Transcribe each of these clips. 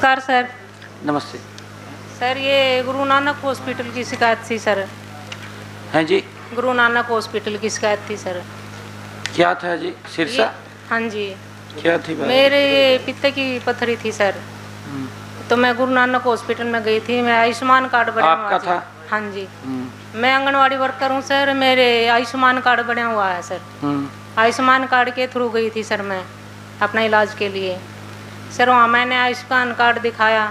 नमस्कार सर। नमस्ते सर, ये गुरु नानक हॉस्पिटल की शिकायत थी सर। हैं जी। गुरु नानक हॉस्पिटल की शिकायत थी सर। क्या था जी? सिरसा? हाँ जी। क्या थी बात? मेरे पित्ते की पथरी थी सर। तो मैं गुरु नानक हॉस्पिटल में गई थी। मेरा आयुष्मान कार्ड बना हुआ आपका था? हाँ जी। मैं आंगनवाड़ी वर्कर हूँ सर। मेरे आयुष्मान कार्ड बना हुआ है सर। आयुष्मान कार्ड के थ्रू गई थी सर मैं अपना इलाज के लिए। सर वहाँ मैंने आयुष्मान कार्ड दिखाया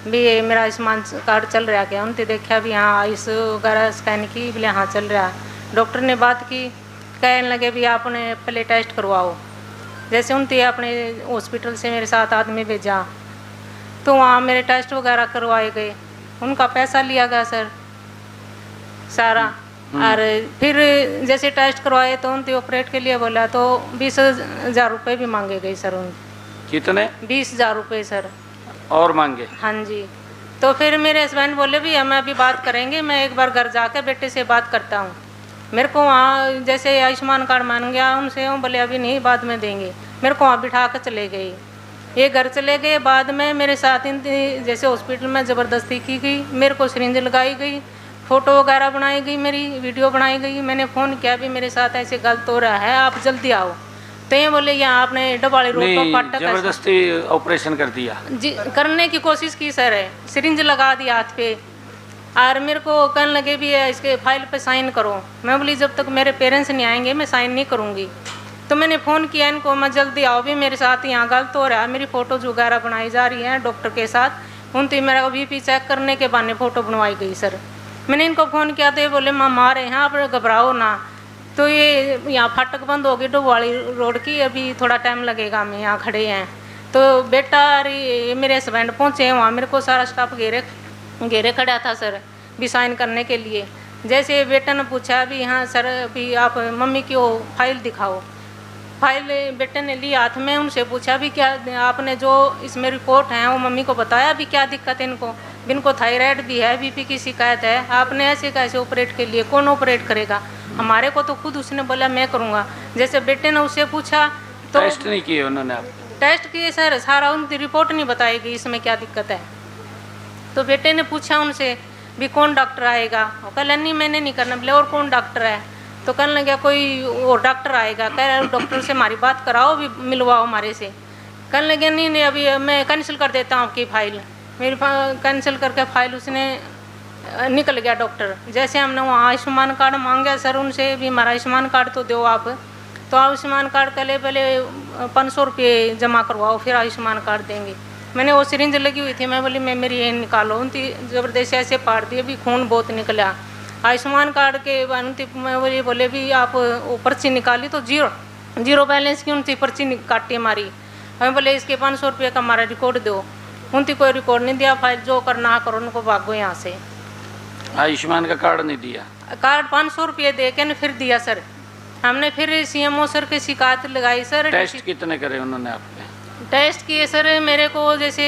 भी, ये मेरा आयुष्मान कार्ड चल रहा क्या? उनसे देखा भी हाँ आयुष वगैरह स्कैन की, बोले हाँ चल रहा। डॉक्टर ने बात की, कहने लगे भी आपने पहले टेस्ट करवाओ। जैसे उनसे अपने हॉस्पिटल से मेरे साथ आदमी भेजा तो वहाँ मेरे टेस्ट वगैरह करवाए गए। उनका पैसा लिया गया सर सारा। और फिर जैसे टेस्ट करवाए तो उनसे ऑपरेट के लिए बोला तो 20,000 रुपये भी मांगे गए सर। उन कितने? 20,000 रुपये सर और मांगे? हाँ जी। तो फिर मेरे हस्बैंड बोले भी हम अभी बात करेंगे, मैं एक बार घर जाकर बेटे से बात करता हूँ। मेरे को वहाँ जैसे आयुष्मान कार्ड मान गया उनसे, वो बोले अभी नहीं बाद में देंगे। मेरे को वहाँ बिठा कर चले गए। ये घर चले गए। बाद में मेरे साथ इन जैसे हॉस्पिटल में ज़बरदस्ती की गई, मेरे को सिरिंज लगाई गई, फ़ोटो वगैरह बनाई गई, मेरी वीडियो बनाई गई। मैंने फ़ोन किया भी मेरे साथ ऐसे गलत हो रहा है, आप जल्दी आओ। तो ये बोले यहाँ आपने डबाड़ी रोड पर फाटक जबरदस्ती ऑपरेशन कर दिया जी। करने की कोशिश की सर है, सिरिंज लगा दिया हाथ पे। और मेरे को कहने लगे भी इसके फाइल पे साइन करो। मैं बोली जब तक मेरे पेरेंट्स नहीं आएंगे मैं साइन नहीं करूँगी। तो मैंने फ़ोन किया इनको, मैं जल्दी आओ भी मेरे साथ यहाँ गलत हो रहा है। मेरी फ़ोटोज़ वगैरह बनाई जा रही हैं डॉक्टर के साथ। उनसे मेरा BP चेक करने के बहाने फ़ोटो बनवाई गई सर। मैंने इनको फ़ोन किया तो ये बोले माँ आ रहे हैं, आप घबराओ ना। तो ये यहाँ फाटक बंद होगी डोवाली रोड की, अभी थोड़ा टाइम लगेगा, हम यहाँ खड़े हैं। तो बेटा मेरे हस्बैंड पहुँचे वहाँ, मेरे को सारा स्टाफ घेरे खड़ा था सर भी साइन करने के लिए। जैसे बेटा ने पूछा भी हाँ सर अभी आप मम्मी की वो फाइल दिखाओ। फाइल बेटे ने ली हाथ में, उनसे पूछा भी क्या आपने जो इसमें रिपोर्ट है वो मम्मी को बताया भी क्या दिक्कत है इनको थायराइड भी है, BP की शिकायत है, आपने ऐसे कैसे ऑपरेट के लिए, कौन ऑपरेट करेगा? हमारे को तो खुद उसने बोला मैं करूँगा। जैसे बेटे ने उससे पूछा तो टेस्ट नहीं किए उन्होंने? आप टेस्ट किए सर, सारा उनकी रिपोर्ट नहीं बताएगी इसमें क्या दिक्कत है। तो बेटे ने पूछा उनसे भी कौन डॉक्टर आएगा? वो कह नहीं मैंने नहीं करना। बोले और कौन डॉक्टर है? तो कहने लगे कोई और डॉक्टर आएगा। कह रहे डॉक्टर से हमारी बात कराओ भी, मिलवाओ हमारे से। कहने लगे नहीं अभी मैं कैंसिल कर देता हूँ आपकी फ़ाइल। मेरी कैंसिल करके फ़ाइल उसने निकल गया डॉक्टर। जैसे हमने वहाँ आयुष्मान कार्ड मांगा सर उनसे भी हमारा आयुष्मान कार्ड तो दो आप। तो आयुष्मान कार्ड के लिए पहले 500 रुपये जमा करवाओ फिर आयुष्मान कार्ड देंगे। मैंने वो सिरिंज लगी हुई थी, मैं बोली मैं मेरी ये निकालो। उनकी ज़बरदस्ती ऐसे पाड़ दिए भी खून बहुत निकला। आयुष्मान कार्ड के मैं बोले भी आप वो पर्ची निकाली तो जीरो बैलेंस की उनकी पर्ची काटी हमारी। हमें बोले इसके 500 रुपये का हमारा रिकॉर्ड दो। उनकी कोई रिकॉर्ड नहीं दिया। फाइल जो करना करो, उनको भागो यहाँ से। आयुष्मान का कार्ड नहीं दिया? कार्ड 500 रुपये दे के फिर दिया सर। हमने फिर CMO सर की शिकायत लगाई सर। टेस्ट कितने करे उन्होंने आप पे? टेस्ट किए सर मेरे को जैसे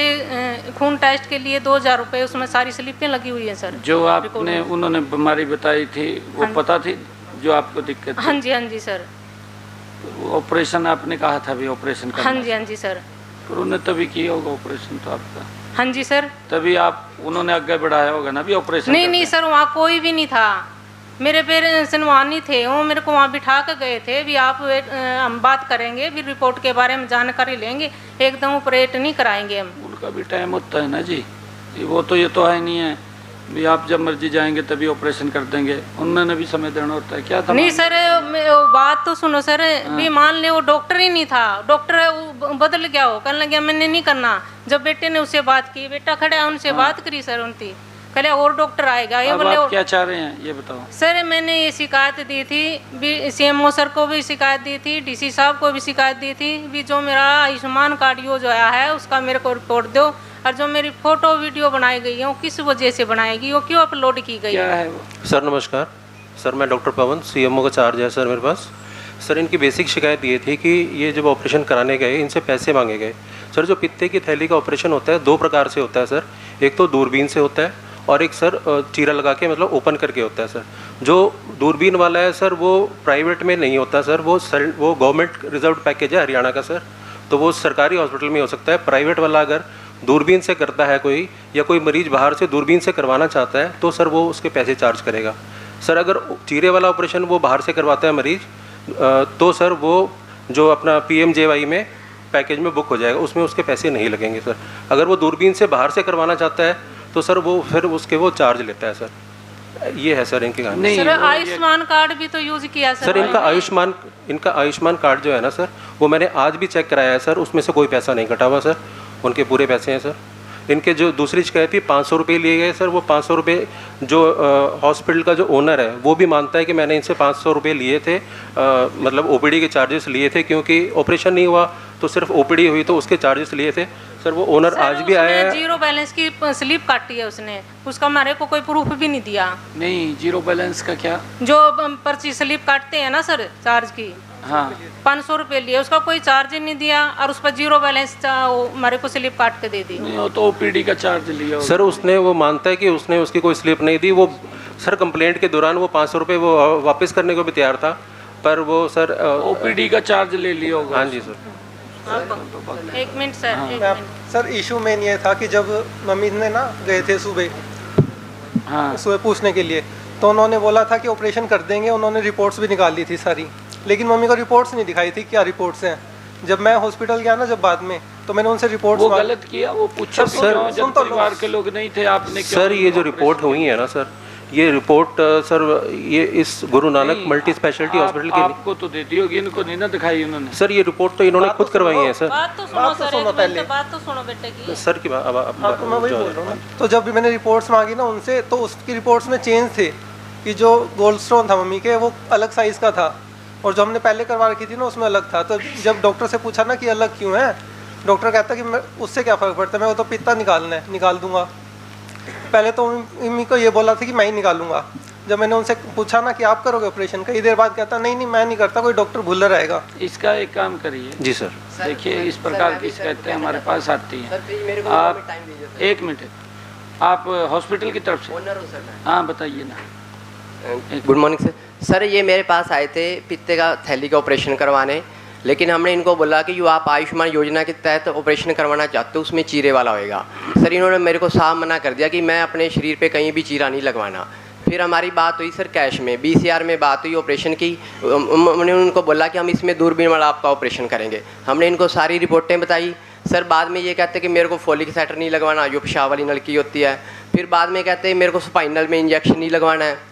खून टेस्ट के लिए 2,000 रुपये, उसमें सारी स्लिपें लगी हुई हैं सर। जो आपने उन्होंने बीमारी बताई थी वो पता थी जो आपको दिक्कत? हाँ जी सर। ऑपरेशन आपने कहा था भी ऑपरेशन करना? हाँ जी सर। पर उन्होंने तभी किया होगा ऑपरेशन तो आपका? हाँ जी सर। तभी उन्होंने आगे बढ़ाया होगा ना भी ऑपरेशन? नहीं सर, वहाँ कोई भी नहीं था। मेरे पेरेंट्स वहाँ नहीं थे, वो मेरे को वहाँ बिठा कर गए थे भी आप हम बात करेंगे भी रिपोर्ट के बारे में जानकारी लेंगे, एकदम ऑपरेट नहीं कराएंगे हम। उनका भी टाइम होता है ना जी, वो तो ये तो है नहीं है भी आप जब मर्जी जाएंगे तभी ऑपरेशन कर देंगे। उन्होंने भी समय देना होता है। क्या था? नहीं सर बात तो सुनो सर। भी मान ले वो डॉक्टर ही नहीं था, डॉक्टर बदल गया हो। कहने लगे मैंने नहीं करना। जब बेटे ने उससे बात की, बेटा खड़ा उनसे बात करी सर उनकी, कहले और डॉक्टर आएगा। ये बोले आप क्या चाह रहे हैं ये बताओ? सर मैंने ये शिकायत दी थी भी CMO सर को भी शिकायत दी थी, DC साहब को भी शिकायत दी थी भी जो मेरा आयुष्मान कार्ड जो आया है उसका मेरे को रिपोर्ट दो, और जो मेरी फ़ोटो वीडियो बनाई गई है वो किस वजह से बनाएगी, वो क्यों अपलोड की गई है वो? सर नमस्कार सर, मैं डॉक्टर पवन, CMO का चार्ज है सर मेरे पास। सर इनकी बेसिक शिकायत ये थी कि ये जब ऑपरेशन कराने गए इनसे पैसे मांगे गए। सर जो पित्ते की थैली का ऑपरेशन होता है 2 प्रकार से होता है सर। एक तो दूरबीन से होता है और एक सर चीरा लगा के मतलब ओपन करके होता है सर। जो दूरबीन वाला है सर वो प्राइवेट में नहीं होता सर, वो गवर्नमेंट रिजर्व पैकेज है हरियाणा का सर, तो वो सरकारी हॉस्पिटल में हो सकता है। प्राइवेट वाला अगर दूरबीन से करता है कोई, या कोई मरीज बाहर से दूरबीन से करवाना चाहता है, तो सर वो उसके पैसे चार्ज करेगा। सर अगर चीरे वाला ऑपरेशन वो बाहर से करवाता है मरीज, तो सर वो जो अपना PMJY में पैकेज में बुक हो जाएगा, उसमें उसके पैसे नहीं लगेंगे सर। अगर वो दूरबीन से बाहर से करवाना चाहता है तो सर वो फिर उसके वो चार्ज लेता है सर। ये है सर इनकी कहानी। सर आयुष्मान कार्ड भी तो यूज किया सर। इनका आयुष्मान कार्ड जो है ना सर, वो मैंने आज भी चेक कराया है सर, उसमें से कोई पैसा नहीं कटा हुआ सर, उनके पूरे पैसे हैं सर। इनके जो दूसरी शिकायत थी 500 रुपये लिए गए सर, वो 500 रुपये जो हॉस्पिटल का जो ओनर है वो भी मानता है कि मैंने इनसे 500 रुपये लिए थे, मतलब OPD के चार्जेस लिए थे, क्योंकि ऑपरेशन नहीं हुआ तो सिर्फ OPD हुई तो उसके चार्जेस लिए थे सर। वो ओनर आज भी आया है। जीरो बैलेंस की स्लिप काटी है उसने, उसका हमारे को कोई प्रूफ भी नहीं दिया। नहीं, जीरो बैलेंस का क्या? जो पर्ची स्लिप काटते हैं ना सर चार्ज की, हाँ 500 रुपये लिए, उसका कोई चार्ज ही नहीं दिया और उस पर जीरो बैलेंस हमारे को स्लिप काट के दे दी। नहीं, वो तो OPD का चार्ज लिया सर। उसने वो मानता है कि उसने उसकी कोई स्लिप नहीं दी। वो सर कंप्लेंट के दौरान वो 500 रुपये वो वापस करने को भी तैयार था, पर वो सर OPD का चार्ज ले लिया होगा। हाँ जी सर। एक मिनट सर, एक मिनट सर। इशू मेन ये था कि जब मम्मी ने ना गए थे सुबह पूछने के लिए, तो उन्होंने बोला था कि ऑपरेशन कर देंगे, उन्होंने रिपोर्ट्स भी निकाल ली थी सारी, लेकिन मम्मी को रिपोर्ट्स नहीं दिखाई थी क्या रिपोर्ट्स हैं। जब मैं हॉस्पिटल गया ना जब बाद में, तो मैंने उनसे रिपोर्ट्स वो गलत किया, वो पूछा सर, जब परिवार के लोग नहीं थे आपने क्यों? सर ये जो रिपोर्ट हुई है ना सर, ये रिपोर्ट सर ये इस Guru Nanak multi speciality hospital की आपको तो दे दी होगी, इनको नहीं ना दिखाई उन्होंने। सर ये रिपोर्ट तो इन्होंने खुद करवाई है सर। बात तो सुनो पहले, बात तो सुनो बेटे की। सर की बात तो मैं वही बोल रहा हूँ ना। तो जब भी मैंने रिपोर्ट्स मांगी ना उनसे, तो उसकी रिपोर्ट्स में चेंज थे कि जो गोल्ड स्टोन था मम्मी के वो अलग साइज़ का था, और जो हमने पहले करवा रखी थी ना उसमें अलग था। तो जब डॉक्टर से पूछा ना कि अलग क्यों है, डॉक्टर कहता कि मैं उससे क्या फ़र्क पड़ता है, मैं वो तो पित्ता निकालना है, निकाल दूंगा। पहले तो मम्मी को ये बोला था कि मैं ही निकालूंगा। जब मैंने उनसे पूछा ना कि आप करोगे ऑपरेशन, कई देर बाद कहता नहीं मैं नहीं करता, कोई डॉक्टर भूल रहेगा। इसका एक काम करिए जी सर। देखिए इस प्रकार की शिकायतें हमारे पास आती हैं। आप एक मिनट, आप हॉस्पिटल की तरफ से? हाँ बताइए ना। Good morning sir. सर ये मेरे पास आए थे पित्ते का थैली का ऑपरेशन करवाने, लेकिन हमने इनको बोला कि जो आप आयुष्मान योजना के तहत ऑपरेशन करवाना चाहते हो उसमें चीरे वाला होएगा। सर इन्होंने मेरे को साफ मना कर दिया कि मैं अपने शरीर पे कहीं भी चीरा नहीं लगवाना। फिर हमारी बात हुई सर कैश में 20,000 में बात हुई ऑपरेशन की। हमने उनको बोला कि हम इसमें दूरबीन वाला आपका ऑपरेशन करेंगे। हमने इनको सारी रिपोर्टें बताई। सर बाद में ये कहते कि मेरे को फोलिक एसिड नहीं लगवाना, जो पेशाब वाली नलकी होती है। फिर बाद में कहते मेरे को स्पाइनल में इंजेक्शन नहीं लगवाना है।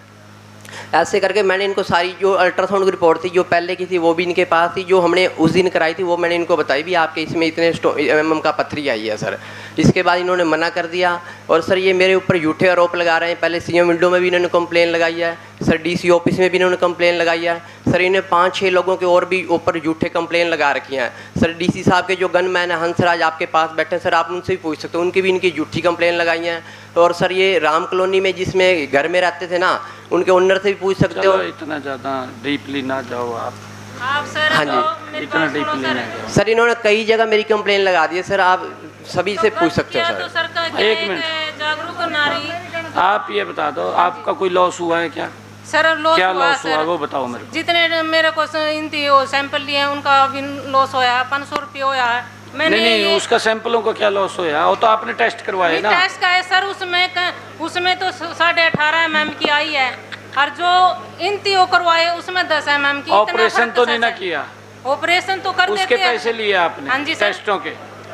ऐसे करके मैंने इनको सारी जो अल्ट्रासाउंड की रिपोर्ट थी जो पहले की थी वो भी इनके पास थी, जो हमने उस दिन कराई थी वो मैंने इनको बताई भी आपके इसमें इतने mm का पत्थरी आई है सर। इसके बाद इन्होंने मना कर दिया। और सर ये मेरे ऊपर झूठे आरोप लगा रहे हैं। पहले CM विंडो में भी इन्होंने कंप्लेन लगाई है सर, DC ऑफिस में भी इन्होंने कंप्लेन लगाई है सर। इन्हें 5-6 लोगों के और भी ऊपर झूठे कंप्लेन लगा रखी हैं सर। DC साहब के जो गनमैन है हंसराज आपके पास बैठे हैं सर, आप उनसे भी पूछ सकते हो, उनकी भी इनकी झूठी कंप्लेन लगाई हैं। और सर ये राम कॉलोनी में जिसमें घर में रहते थे ना, उनके ओनर से भी पूछ सकते हो। इतना ज़्यादा डीपली ना जाओ आप सर। हाँ जी, तो इतना डीपली ना जाओ सर। इन्होंने कई जगह मेरी कंप्लेन लगा दी है सर, आप सभी से पूछ सकते हो तो सर। सर का एक मिनट, जागरूक नारी। आप ये बता दो आपका कोई लॉस हुआ है क्या? सर लॉस क्या हुआ लॉस हुआ सर, वो बताओ मेरे को। जितने मेरे को सैंपल लिए हैं उनका भी लॉस होया, 500 रुपये होया है। मैंने नहीं उसका सैंपलों का क्या लॉस होया? वो तो आपने टेस्ट करवाए ना। टेस्ट का है सर, उसमें तो 18.5 mm की आई है, और जो इंतियो करवाए उसमें 10 mm की। ऑपरेशन तो नहीं ना किया? ऑपरेशन तो कर उसके देते हैं। पैसे लिए आपने? हाँ जी सर।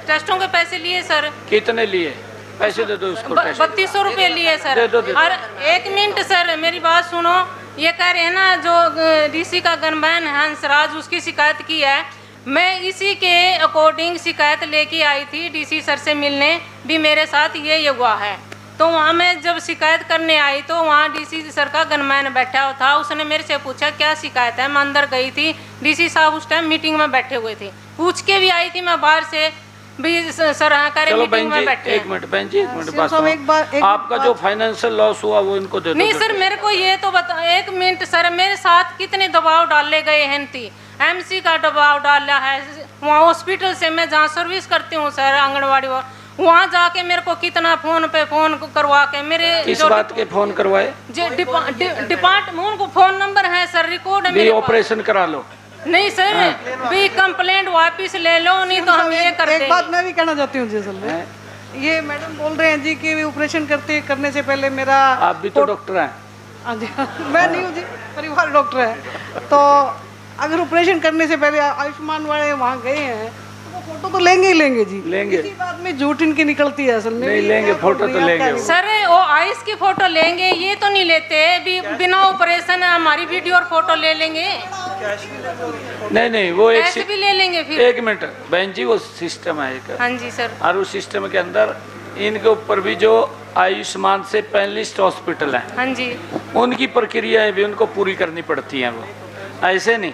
टेस्टों के पैसे लिए सर। कितने लिए? पैसे दे दो उसको। 3200 रुपये लिए सर। दे दो। और एक मिनट सर मेरी बात सुनो, ये कह रहे हैं ना जो DC का गनमैन हंसराज उसकी शिकायत की है, मैं इसी के अकॉर्डिंग शिकायत लेके आई थी DC सर से मिलने भी, मेरे साथ ये हुआ है। तो वहाँ मैं जब शिकायत करने आई तो वहाँ DC सर का गनमैन बैठा हुआ था, उसने मेरे से पूछा क्या शिकायत है। मैं अंदर गई थी, DC साहब उस टाइम मीटिंग में बैठे हुए थे, पूछ के भी आई थी मैं बाहर से भी सर हाँ करे मीटिंग में बैठे। एक मिनट बहन जी, एक मिनट बात सुनो। आपका जो फाइनेंशियल लॉस हुआ वो इनको दे दो। नहीं सर मेरे को ये तो बता, एक मिनट सर, मेरे साथ कितने दबाव डाले गए हैं। MC का दबाव डाला है वहाँ हॉस्पिटल से, मैं जहाँ सर्विस करती हूँ सर आंगनवाड़ी, वहाँ जाके मेरे को कितना फोन पे फोन करवा के मेरे किस बात के फोन करवाए? डिपार्टमेंट को फोन नंबर है सर, रिकॉर्ड है मेरे पास। ऑपरेशन करा लो। नहीं सर भी कंप्लेंट वापस ले लो, नहीं तो हम ये करते। एक बात मैं भी कहना चाहती हूँ जी, असल में ये मैडम बोल रहे हैं जी कि ऑपरेशन करने से पहले मेरा आप भी तो डॉक्टर हैं। हाँ जी मैं नहीं हूँ जी, परिवार डॉक्टर है। तो अगर ऑपरेशन करने से पहले आयुष्मान वाले वहाँ गए हैं तो वो फोटो तो लेंगे ही लेंगे जी। लेंगे। इसी बात में झूठ इनकी निकलती है असल में। नहीं लेंगे, फोटो तो लेंगे। सर वो आइस की फोटो लेंगे, ये तो नहीं लेते बिना ऑपरेशन हमारी वीडियो और फोटो ले लेंगे। नहीं वो ऐसे भी ले लेंगे फिर। एक मिनट बहन जी, वो सिस्टम है एक, हाँ जी सर। और उस सिस्टम के अंदर इनके ऊपर भी जो आयुष्मान से पैनलिस्ट हॉस्पिटल है, हाँ जी, उनकी प्रक्रियाएं भी उनको पूरी करनी पड़ती हैं। वो ऐसे नहीं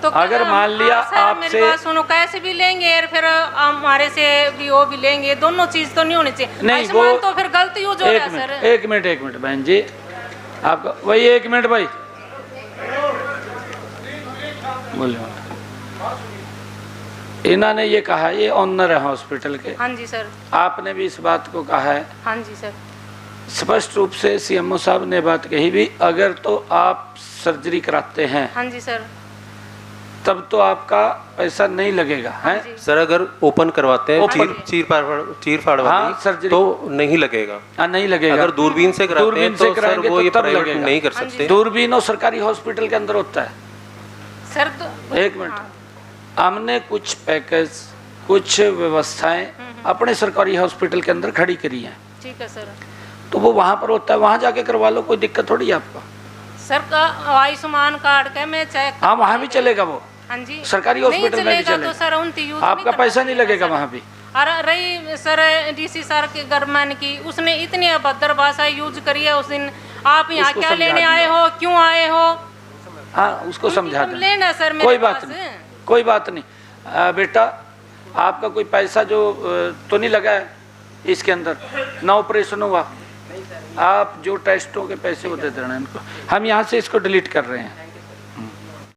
तो अगर मान लिया सर मेरी आपसे बात सुनो, कैसे भी लेंगे और फिर हमारे से भी वो भी लेंगे, दोनों चीज तो नहीं होनी चाहिए। नहीं, आयुष्मान वो तो फिर गलत यूज हो रहा है सर। एक मिनट बहन जी, आपका वही 1 मिनट भाई बोलिए। इन्होंने ये कहा, ये ऑनर है हॉस्पिटल के। हाँ जी सर। आपने भी इस बात को कहा है। हाँ जी सर। स्पष्ट रूप से सीएमओ साहब ने बात कही भी, अगर तो आप सर्जरी कराते हैं हाँ जी सर। तब तो आपका पैसा नहीं लगेगा है सर। अगर ओपन करवाते हैं चीर फाड़ वाली, हाँ, सर्जरी तो नहीं लगेगा। हाँ नहीं लगेगा। अगर दूरबीन से कराते हैं तो सर वो ये तब प्राइवेट लगेगा। नहीं कर सकते। दूरबीन और सरकारी हॉस्पिटल के अंदर होता है। सर तो 1 मिनट, हमने कुछ पैकेज, कुछ व्यवस्थाएं अपने सरकारी हॉस्पिटल के अंदर खड़ी करी हैं। ठीक है सर। तो वो वहाँ पर होता है, वहाँ जाके करवा लो, कोई दिक्कत थोड़ी है आपको। सर का आयुष्मान कार्ड का मैं चेक। हाँ वहाँ भी चलेगा वो, हाँ जी सरकारी हॉस्पिटल में भी चलेगा। तो सर उनकी यूज आपका पैसा नहीं लगेगा वहाँ भी। और रही सर डीसी सर के गवर्नमेंट की, उसने इतनी अभद्र भाषा यूज करी है उस दिन। आप यहाँ उसको क्या समझा लेने दिया। आए हो, क्यों आए हो? हाँ उसको समझा दें। लेना सर मेरे कोई बात पास। नहीं, कोई बात नहीं। बेटा आपका कोई पैसा जो तो नहीं लगा है इसके अंदर, ना ऑपरेशन हुआ। आप जो टेस्टों के पैसे वो दे देना इनको, हम यहाँ से इसको डिलीट कर रहे हैं।